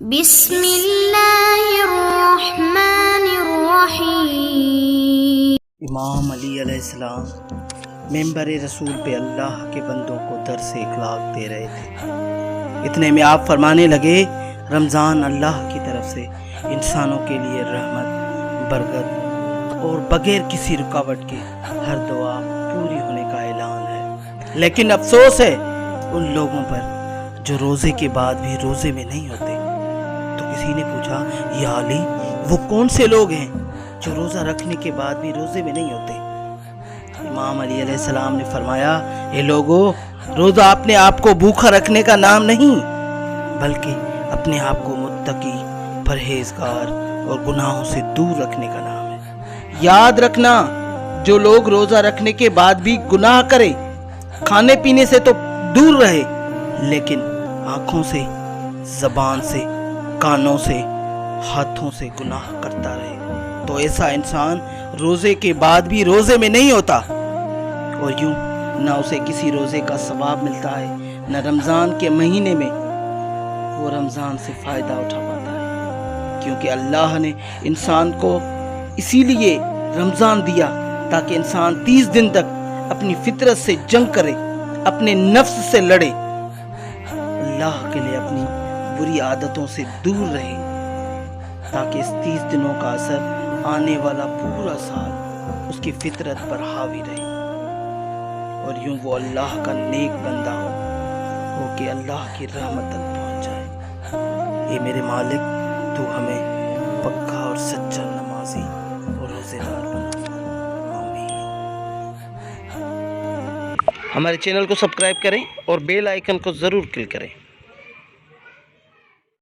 بسم اللہ الرحمن الرحیم۔ امام علی علیہ السلام ممبر رسول پہ اللہ کے بندوں کو درس اخلاق دے رہے تھے۔ اتنے میں آپ فرمانے لگے، رمضان اللہ کی طرف سے انسانوں کے لیے رحمت، برکت اور بغیر کسی رکاوٹ کے ہر دعا پوری ہونے کا اعلان ہے۔ لیکن افسوس ہے ان لوگوں پر جو روزے کے بعد بھی روزے میں نہیں ہوتے۔ تو کسی نے پوچھا، یا علی، وہ کون سے لوگ ہیں جو روزہ رکھنے کے بعد بھی روزے میں نہیں ہوتے؟ امام علی علیہ السلام نے فرمایا، اے لوگو، روزہ اپنے آپ کو بھوکا رکھنے کا نام نہیں، بلکہ اپنے آپ کو متقی، پرہیزگار اور گناہوں سے دور رکھنے کا نام ہے۔ یاد رکھنا، جو لوگ روزہ رکھنے کے بعد بھی گناہ کرے، کھانے پینے سے تو دور رہے، لیکن آنکھوں سے، زبان سے، کانوں سے، ہاتھوں سے گناہ کرتا رہے، تو ایسا انسان روزے کے بعد بھی روزے میں نہیں ہوتا، اور یوں نہ اسے کسی روزے کا ثواب ملتا ہے، نہ رمضان کے مہینے میں وہ رمضان سے فائدہ اٹھا پاتا ہے، کیونکہ اللہ نے انسان کو اسی لیے رمضان دیا تاکہ انسان 30 دن تک اپنی فطرت سے جنگ کرے، اپنے نفس سے لڑے، اللہ کے لیے اپنی بری عادتوں سے دور رہے، تاکہ اس 30 دنوں کا اثر آنے والا پورا سال اس کی فطرت پر حاوی رہے، اور یوں وہ اللہ کا نیک بندہ ہو کہ اللہ کی رحمت تک پہنچ جائے۔ اے میرے مالک، تو ہمیں پکا اور سچا نمازی اور روزے دار بنا۔ آمین۔ ہمارے چینل کو سبسکرائب کریں اور بیل آئیکن کو ضرور کلک کریں۔